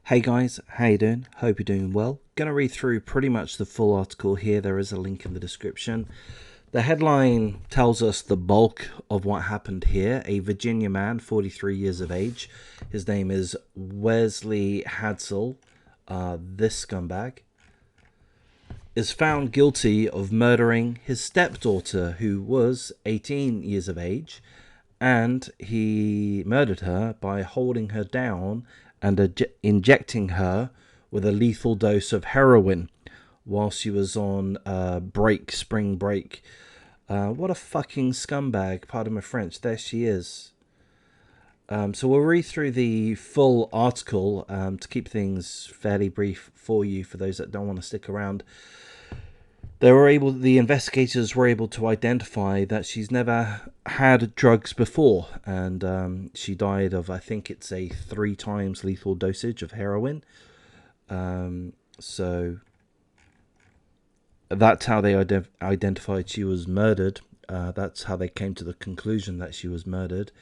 Hey guys, how you doing? Hope you're doing well. Gonna read through pretty much the full article here. There is a link in the description. The headline tells us the bulk of what happened here. A Virginia man, 43 years of age. His name is Wesley Hadsell, this scumbag, is found guilty of murdering his stepdaughter, who was 18 years of age, and he murdered her by holding her down and injecting her with a lethal dose of heroin while she was on spring break. What a fucking scumbag, pardon my French. There she is. So we'll read through the full article to keep things fairly brief for you, for those that don't want to stick around. The investigators were able to identify that she's never had drugs before, and she died of, I think it's a 3 times lethal dosage of heroin. So that's how they identified she was murdered. That's how they came to the conclusion that she was murdered,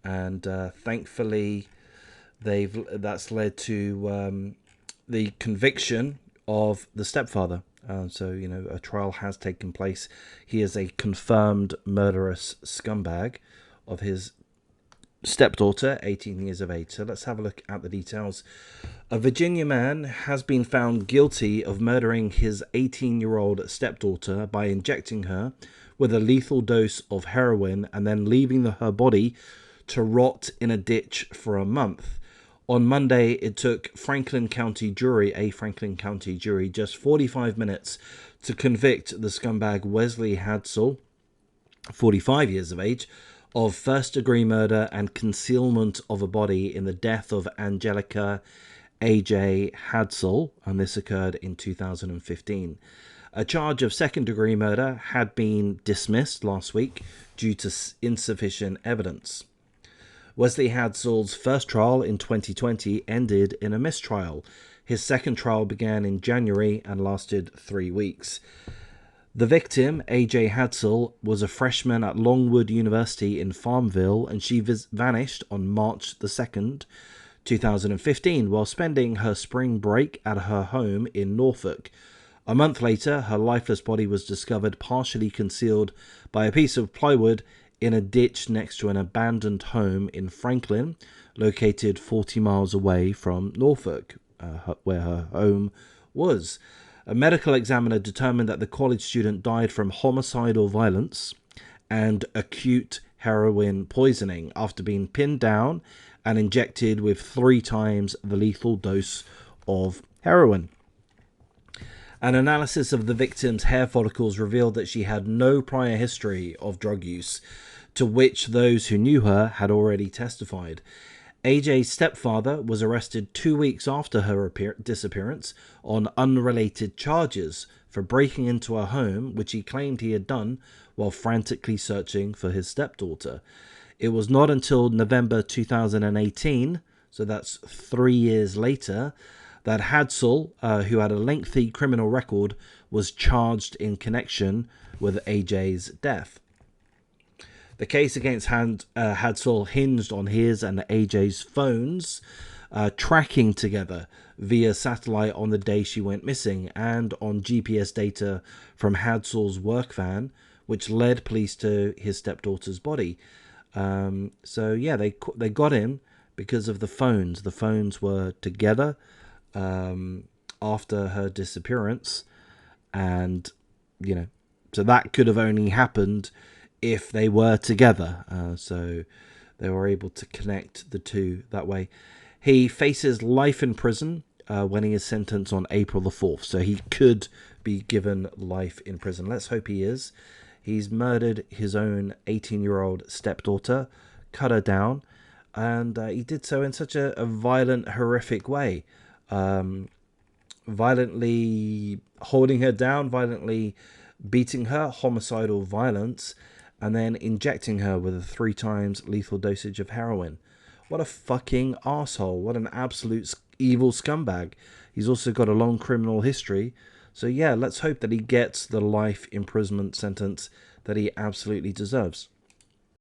and thankfully, that's led to the conviction of the stepfather. So, you know, a trial has taken place. He is a confirmed murderous scumbag of his stepdaughter, 18 years of age. So let's have a look at the details. A Virginia man has been found guilty of murdering his 18-year-old stepdaughter by injecting her with a lethal dose of heroin and then leaving her body to rot in a ditch for a month. On Monday, it took a Franklin County jury, just 45 minutes to convict the scumbag Wesley Hadsell, 45 years of age, of first-degree murder and concealment of a body in the death of Angelica A.J. Hadsell, and this occurred in 2015. A charge of second-degree murder had been dismissed last week due to insufficient evidence. Wesley Hadsell's first trial in 2020 ended in a mistrial. His second trial began in January and lasted 3 weeks. The victim, A.J. Hadsell, was a freshman at Longwood University in Farmville, and she vanished on March the 2nd, 2015, while spending her spring break at her home in Norfolk. A month later, her lifeless body was discovered partially concealed by a piece of plywood in a ditch next to an abandoned home in Franklin, located 40 miles away from Norfolk, where her home was. A medical examiner determined that the college student died from homicidal violence and acute heroin poisoning after being pinned down and injected with 3 times the lethal dose of heroin. An analysis of the victim's hair follicles revealed that she had no prior history of drug use, to which those who knew her had already testified. AJ's stepfather was arrested 2 weeks after her disappearance on unrelated charges for breaking into her home, which he claimed he had done while frantically searching for his stepdaughter. It was not until November 2018, so that's 3 years later, that Hadsell, who had a lengthy criminal record, was charged in connection with AJ's death. The case against Hadsell hinged on his and AJ's phones tracking together via satellite on the day she went missing, and on GPS data from Hadsell's work van, which led police to his stepdaughter's body. So yeah, they got him because of the phones. The phones were together after her disappearance, and you know, so that could have only happened if they were together. So they were able to connect the two that way. He faces life in prison when he is sentenced on April the 4th. So he could be given life in prison. Let's hope he is. He's murdered his own 18-year-old stepdaughter, cut her down, and he did so in such a violent, horrific way. Violently holding her down, violently beating her, homicidal violence, and then injecting her with a 3 times lethal dosage of heroin. What a fucking asshole. What an absolute evil scumbag. He's also got a long criminal history. So yeah, let's hope that he gets the life imprisonment sentence that he absolutely deserves.